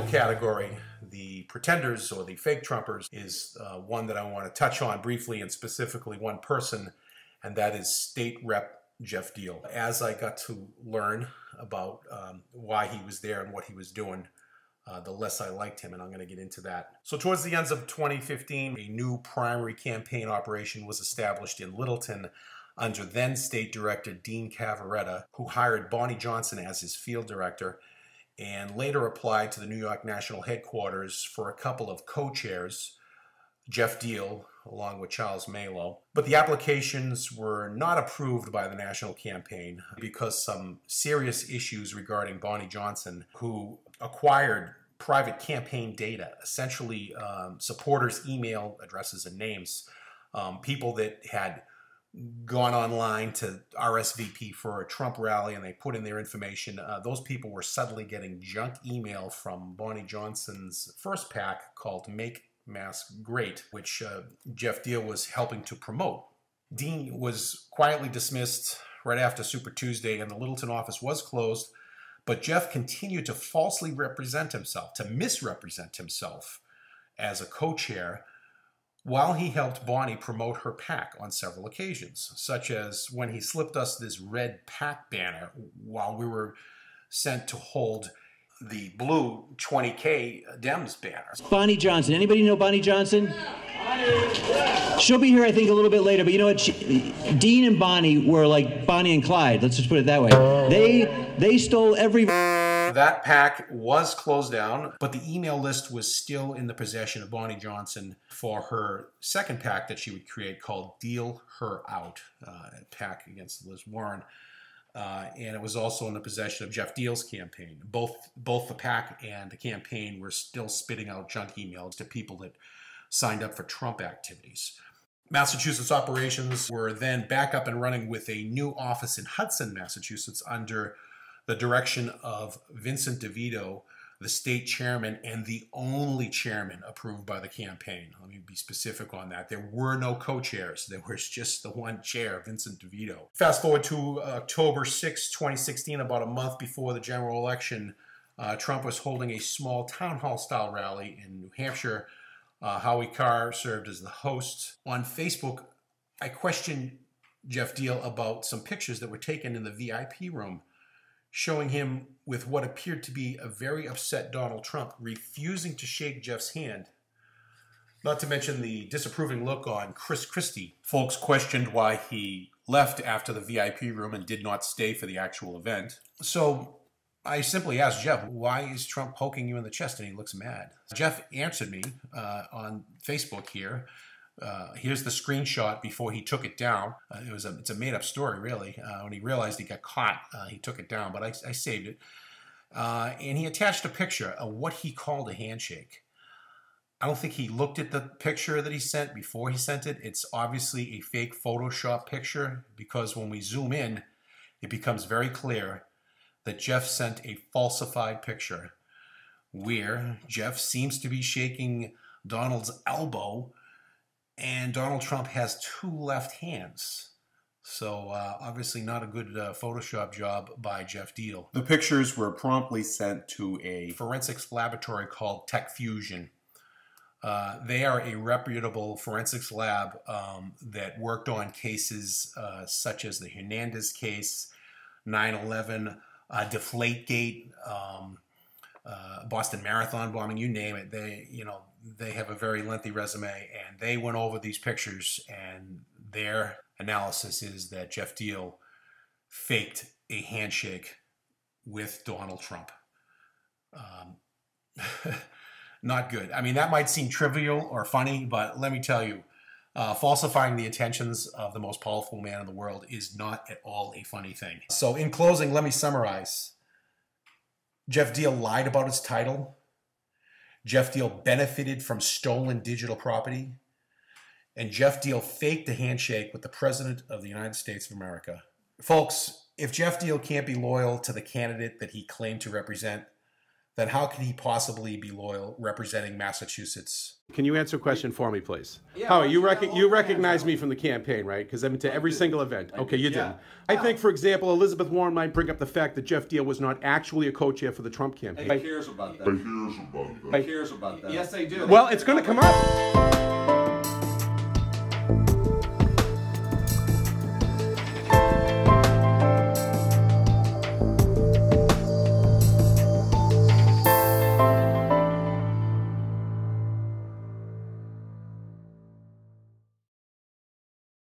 category, the pretenders or the fake Trumpers, is one that I want to touch on briefly, and specifically one person, and that is State Rep Geoff Diehl. As I got to learn about why he was there and what he was doing, the less I liked him, and I'm going to get into that. So towards the ends of 2015, a new primary campaign operation was established in Littleton under then State Director Dean Cavaretta, who hired Bonnie Johnson as his field director, and later applied to the New York National Headquarters for a couple of co-chairs, Geoff Diehl, along with Charles Malo. But the applications were not approved by the national campaign because some serious issues regarding Bonnie Johnson, who acquired private campaign data, essentially supporters' email addresses and names, people that had gone online to RSVP for a Trump rally and they put in their information. Those people were suddenly getting junk email from Bonnie Johnson's first PAC called Make Masks Great, which Geoff Diehl was helping to promote. Dean was quietly dismissed right after Super Tuesday and the Littleton office was closed, but Geoff continued to falsely represent himself, to misrepresent himself as a co-chair, while he helped Bonnie promote her PAC on several occasions, such as when he slipped us this red PAC banner while we were sent to hold the blue 20K Dems banner. Bonnie Johnson. Anybody know Bonnie Johnson? She'll be here, I think, a little bit later, but you know what? Dean and Bonnie were like Bonnie and Clyde. Let's just put it that way. They stole every... That PAC was closed down, but the email list was still in the possession of Bonnie Johnson for her second PAC that she would create called Deal Her Out, a PAC against Liz Warren. And it was also in the possession of Geoff Diehl's campaign. Both the PAC and the campaign were still spitting out junk emails to people that signed up for Trump activities. Massachusetts operations were then back up and running with a new office in Hudson, Massachusetts, under the direction of Vincent DeVito, the state chairman and the only chairman approved by the campaign. Let me be specific on that. There were no co-chairs. There was just the one chair, Vincent DeVito. Fast forward to October 6, 2016, about a month before the general election, Trump was holding a small town hall style rally in New Hampshire. Howie Carr served as the host. On Facebook, I questioned Geoff Diehl about some pictures that were taken in the VIP room, showing him with what appeared to be a very upset Donald Trump refusing to shake Geoff's hand. Not to mention the disapproving look on Chris Christie. Folks questioned why he left after the VIP room and did not stay for the actual event. So I simply asked Geoff, why is Trump poking you in the chest? And he looks mad. Geoff answered me on Facebook here. Here's the screenshot before he took it down. It's a made-up story, really. When he realized he got caught, he took it down, but I saved it. And he attached a picture of what he called a handshake. I don't think he looked at the picture that he sent before he sent it. It's obviously a fake Photoshop picture, because when we zoom in, it becomes very clear that Geoff sent a falsified picture where Geoff seems to be shaking Donald's elbow, and Donald Trump has two left hands. So obviously not a good Photoshop job by Geoff Diehl. The pictures were promptly sent to a forensics laboratory called Tech Fusion. They are a reputable forensics lab that worked on cases such as the Hernandez case, 9/11, Deflategate, Boston Marathon bombing, you name it. They have a very lengthy resume, and they went over these pictures, and their analysis is that Geoff Diehl faked a handshake with Donald Trump. Not good. I mean, that might seem trivial or funny, but let me tell you, falsifying the intentions of the most powerful man in the world is not at all a funny thing. So in closing, let me summarize. Geoff Diehl lied about his title. Geoff Diehl benefited from stolen digital property. And Geoff Diehl faked a handshake with the President of the United States of America. Folks, if Geoff Diehl can't be loyal to the candidate that he claimed to represent, then how could he possibly be loyal representing Massachusetts? Can you answer a question for me, please? Yeah, Howie, you recognize me from the campaign, right? Because I've been to every single event. Okay, you did. I think, for example, Elizabeth Warren might bring up the fact that Geoff Diehl was not actually a co-chair for the Trump campaign. He cares about that. He cares about that. Yes, they do. Well, it's going to come up.